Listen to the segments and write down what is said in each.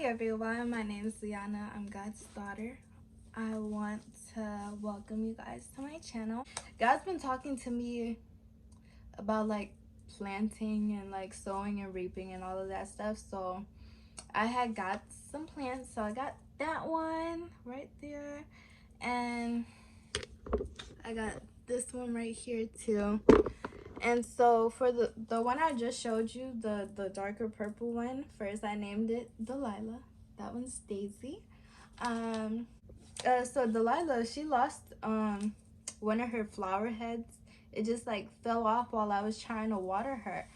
everyone, my name is Liana. I'm God's daughter. I want to welcome you guys to my channel. God's been talking to me about like planting and like sowing and reaping and all of that stuff. So I had got some plants. So I got that one right there. And I got this one right here too. And so for the one I just showed you, the darker purple one, first I named it Delilah. That one's Daisy. So Delilah, she lost one of her flower heads. It just like fell off while I was trying to water her.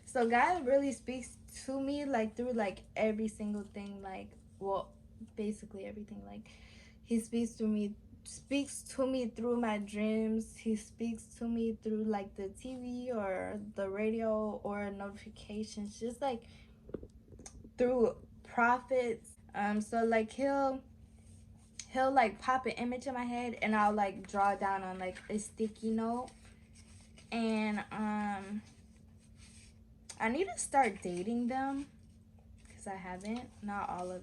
So God really speaks to me like through like every single thing, like, well, basically everything. Like he speaks to me through my dreams. He speaks to me through like the TV or the radio or notifications, just like through prophets. So like he'll like pop an image in my head and I'll like draw down on like a sticky note. And I need to start dating them because I haven't. Not all of,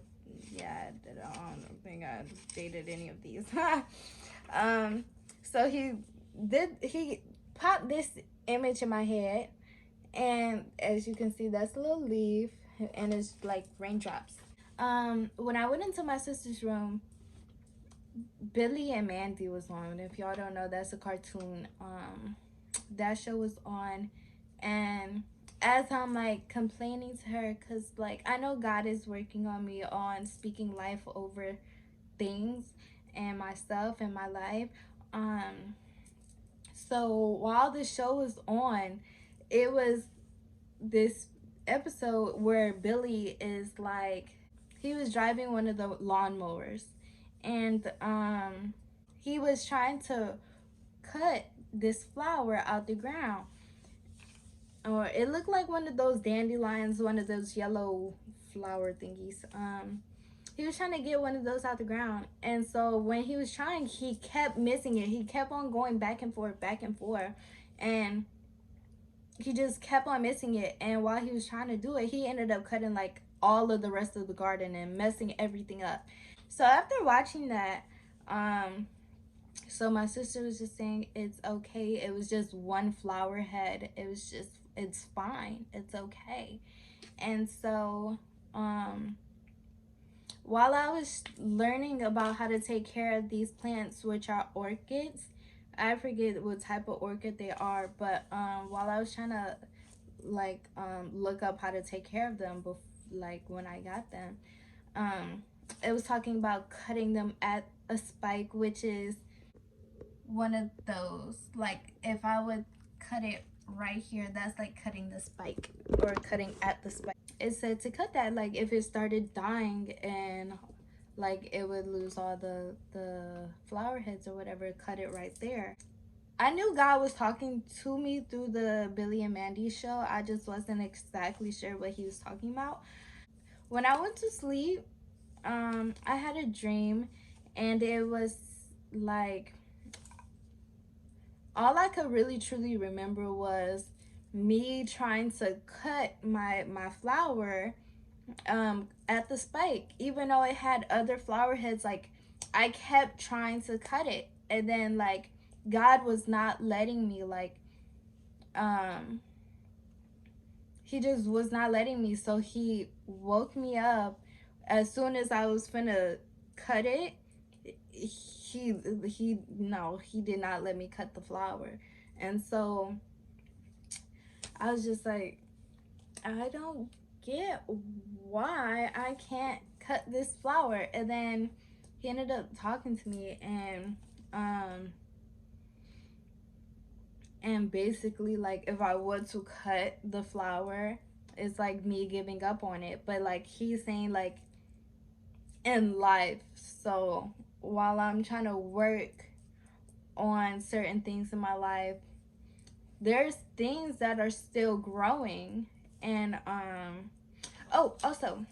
yeah, I don't think I dated any of these. So he popped this image in my head, and as you can see, that's a little leaf, and it's like raindrops. When I went into my sister's room, Billy and Mandy was on. If y'all don't know, that's a cartoon. That show was on, and as I'm like complaining to her, because like I know God is working on me on speaking life over things and myself and my life. So while the show was on, it was this episode where Billy is like, he was driving one of the lawnmowers, and he was trying to cut this flower out the ground, or it looked like one of those dandelions, one of those yellow flower thingies. He was trying to get one of those out the ground, and so when he was trying, he kept missing it. He kept on going back and forth, and he just kept on missing it. And while he was trying to do it, he ended up cutting like all of the rest of the garden and messing everything up. So after watching that, so my sister was just saying it's okay. It was just one flower head. It's fine. It's okay. And so while I was learning about how to take care of these plants, which are orchids, I forget what type of orchid they are, but while I was trying to like look up how to take care of them like when I got them, it was talking about cutting them at a spike, which is one of those. Like if I would cut it right here, that's like cutting the spike or cutting at the spike. It said to cut that like if it started dying and like it would lose all the flower heads or whatever, cut it right there. I knew God was talking to me through the Billy and Mandy show. I just wasn't exactly sure what he was talking about. When I went to sleep, I had a dream, and it was like all I could really truly remember was me trying to cut my flower at the spike, even though it had other flower heads. Like I kept trying to cut it, and then like God was not letting me, like he just was not letting me. So he woke me up as soon as I was finna cut it. He did not let me cut the flower. And so I was just like, I don't get why I can't cut this flower. And then he ended up talking to me, and basically like if I were to cut the flower, it's like me giving up on it. But like he's saying like in life, so while I'm trying to work on certain things in my life, there's things that are still growing. And oh, also,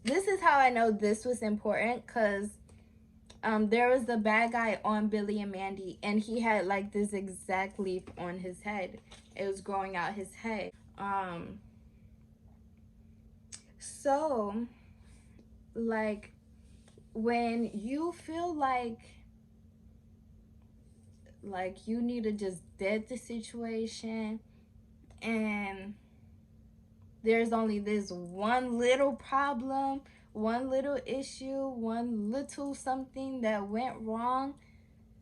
this is how I know this was important, because there was the bad guy on Billy and Mandy, and he had like this exact leaf on his head. It was growing out his head. So Like when you feel like you need to just dead the situation, and there's only this one little problem, one little issue, one little something that went wrong,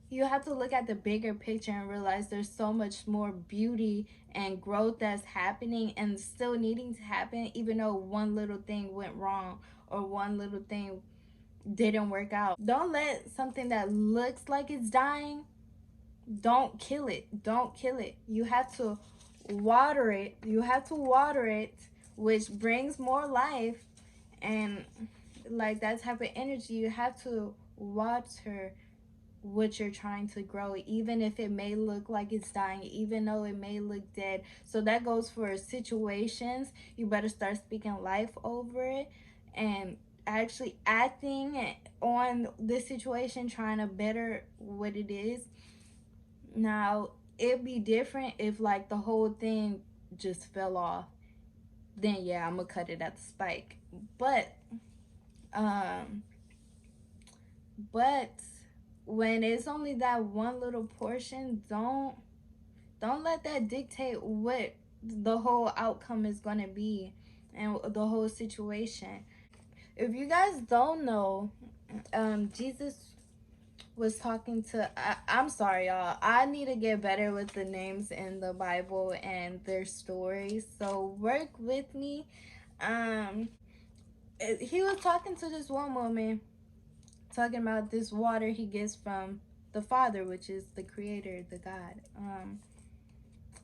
you have to look at the bigger picture and realize there's so much more beauty and growth that's happening and still needing to happen, even though one little thing went wrong or one little thing didn't work out. Don't let something that looks like it's dying, don't kill it. Don't kill it. You have to water it. You have to water it, which brings more life, and like that type of energy, you have to water what you're trying to grow, even if it may look like it's dying, even though it may look dead. So that goes for situations. You better start speaking life over it and actually acting on this situation, trying to better what it is. Now, it'd be different if like the whole thing just fell off. Then yeah, I'm gonna cut it at the spike. But um but when it's only that one little portion, don't let that dictate what the whole outcome is going to be and the whole situation. If you guys don't know, Jesus was talking to I'm sorry y'all, I need to get better with the names in the Bible and their stories, so work with me. um he was talking to this one woman, talking about this water he gets from the Father, which is the Creator, the God.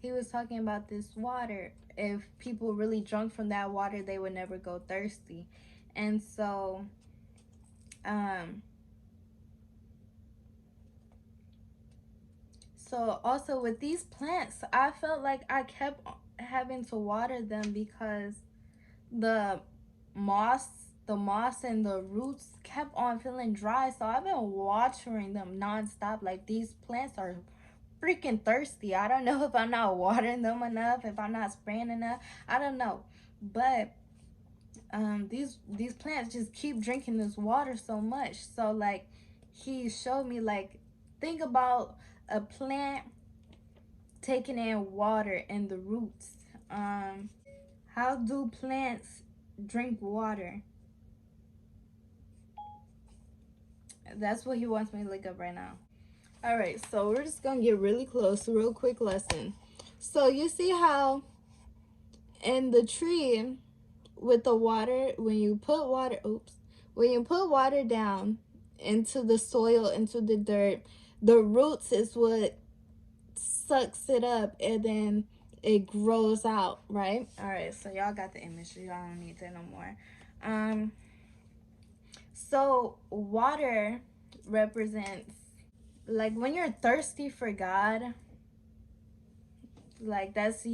He was talking about this water. If people really drunk from that water, they would never go thirsty. And um, so also with these plants, I felt like I kept having to water them because the moss, the moss and the roots kept on feeling dry. So I've been watering them nonstop. Like these plants are freaking thirsty. I don't know if I'm not watering them enough, if I'm not spraying enough. I don't know, but these plants just keep drinking this water so much. So like he showed me, like, think about a plant taking in water and the roots. How do plants drink water? That's what he wants me to look up right now. All right, so we're just gonna get really close, real quick lesson. So you see how in the tree with the water, when you put water, when you put water down into the soil, into the dirt, the roots is what sucks it up and then it grows out, right? All right, so y'all got the image. Y'all don't need that no more. So water represents, like, when you're thirsty for God, like that's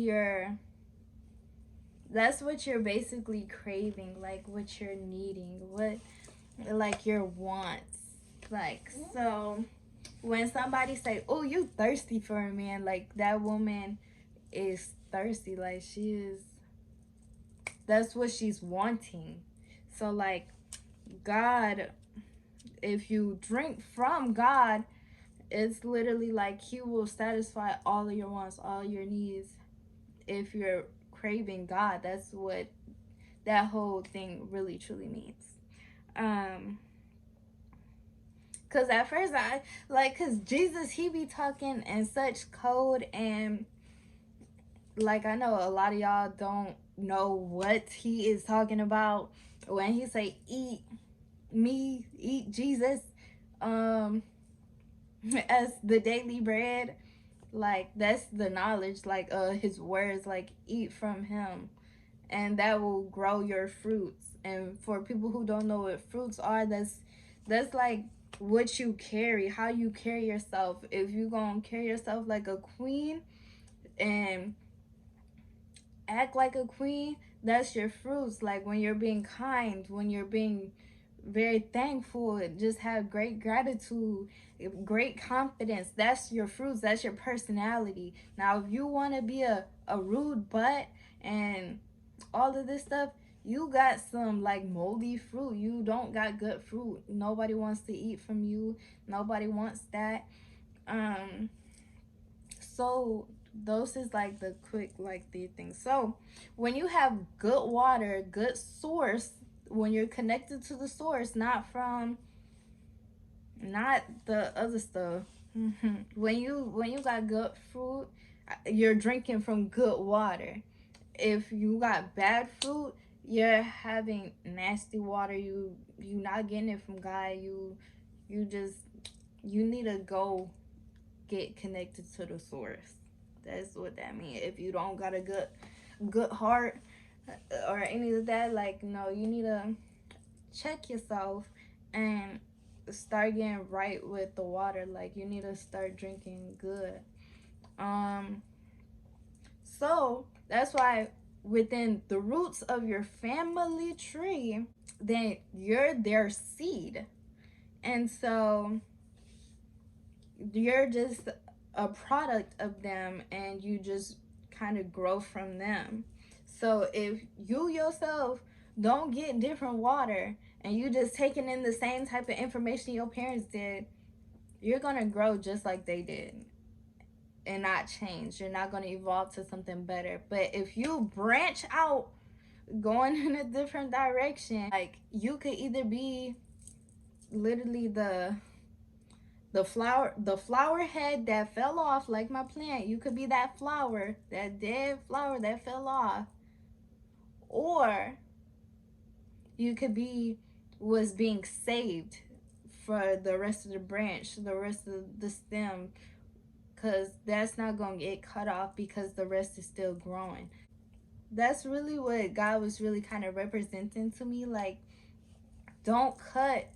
what you're basically craving, like what you're needing, what, like, your wants. Like, so when somebody say, oh, you thirsty for a man, like that woman is thirsty, like she is, that's what she's wanting. So like God, if you drink from God, it's literally like he will satisfy all of your wants, all your needs. If you're craving God, that's what that whole thing really truly means. um because at first I like, because Jesus, he be talking in such code, and like I know a lot of y'all don't know what he is talking about when he say eat me, eat Jesus, um as the daily bread. Like that's the knowledge, like his words, like eat from him and that will grow your fruits. And for people who don't know what fruits are, that's like what you carry, how you carry yourself. If you gonna carry yourself like a queen and act like a queen, that's your fruits. Like when you're being kind, when you're being very thankful, just have great gratitude, great confidence, that's your fruits, that's your personality. Now if you want to be a rude butt and all of this stuff, You got some like moldy fruit. You don't got good fruit. Nobody wants to eat from you. Nobody wants that. Um, so those is like the quick like the things. So when you have good water, good source, when you're connected to the source, not the other stuff. When you got good fruit, you're drinking from good water. If you got bad fruit, you're having nasty water. You not getting it from God. You just you need to go get connected to the source. That's what that means. If you don't got a good heart or any of that, like no, you need to check yourself and start getting right with the water. Like you need to start drinking good. Um so that's why within the roots of your family tree, then you're their seed. And so you're just a product of them and you just kind of grow from them. So if you yourself don't get different water and you just taking in the same type of information your parents did, you're going to grow just like they did and not change. You're not going to evolve to something better. But if you branch out going in a different direction, like you could either be literally the flower head that fell off like my plant. You could be that flower, that dead flower that fell off. Or you could be was being saved for the rest of the branch, the rest of the stem, because that's not going to get cut off because the rest is still growing. That's really what God was really kind of representing to me. Like, don't cut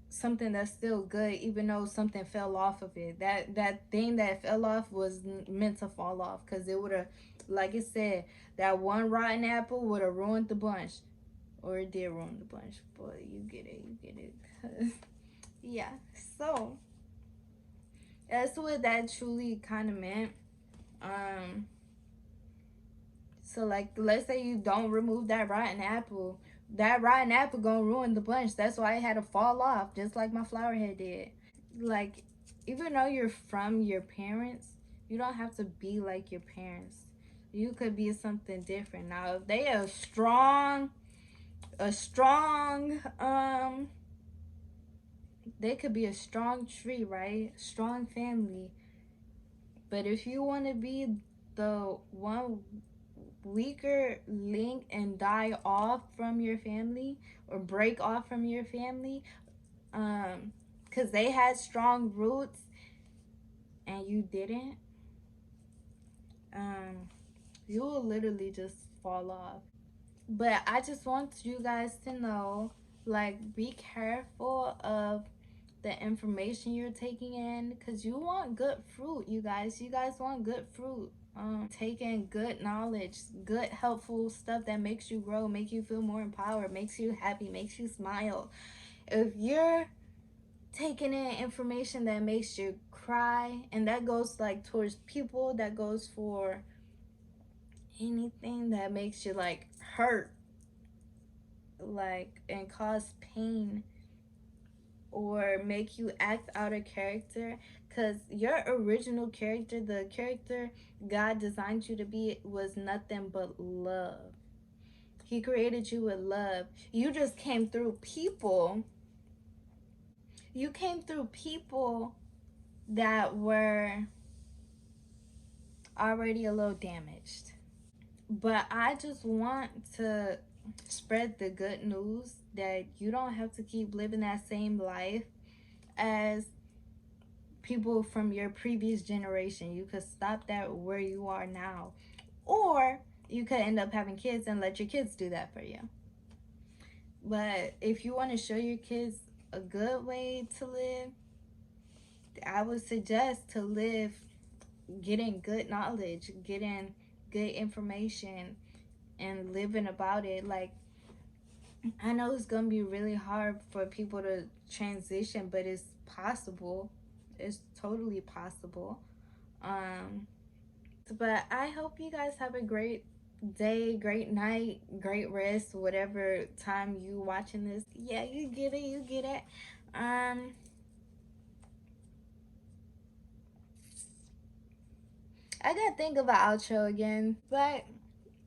something that's still good even though something fell off of it. That thing that fell off was meant to fall off, because it would have, like it said, that one rotten apple would have ruined the bunch, or it did ruin the bunch. But you get it. Yeah. So that's what that truly kind of meant. um so like, let's say you don't remove that rotten apple gonna ruin the bunch. That's why it had to fall off, just like my flower head did. Like, even though you're from your parents, you don't have to be like your parents. You could be something different. Now if they are a strong they could be a strong tree, right? Strong family. But if you want to be the one weaker link and die off from your family, or break off from your family, because they had strong roots and you didn't, um, you will literally just fall off. But I just want you guys to know, like, be careful of the information you're taking in, because you want good fruit. You guys want good fruit. Taking good knowledge, good helpful stuff that makes you grow, make you feel more empowered, makes you happy, makes you smile. If you're taking in information that makes you cry, and that goes like towards people, that goes for anything that makes you like hurt, like, and cause pain, or make you act out of character, because your original character, the character God designed you to be, was nothing but love. He created you with love. You just came through people. You came through people that were already a little damaged. But I just want to spread the good news that you don't have to keep living that same life as people from your previous generation. You could stop that where you are now. Or you could end up having kids and let your kids do that for you. But if you want to show your kids a good way to live, I would suggest to live getting good knowledge, getting good information, and living about it. Like, I know it's gonna be really hard for people to transition, but it's possible. It's totally possible. Um, but I hope you guys have a great day, great night, great rest, whatever time you watching this. Yeah, you get it, you get it. Um, I gotta think of an outro again, but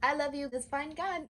I love you. It's fine, God.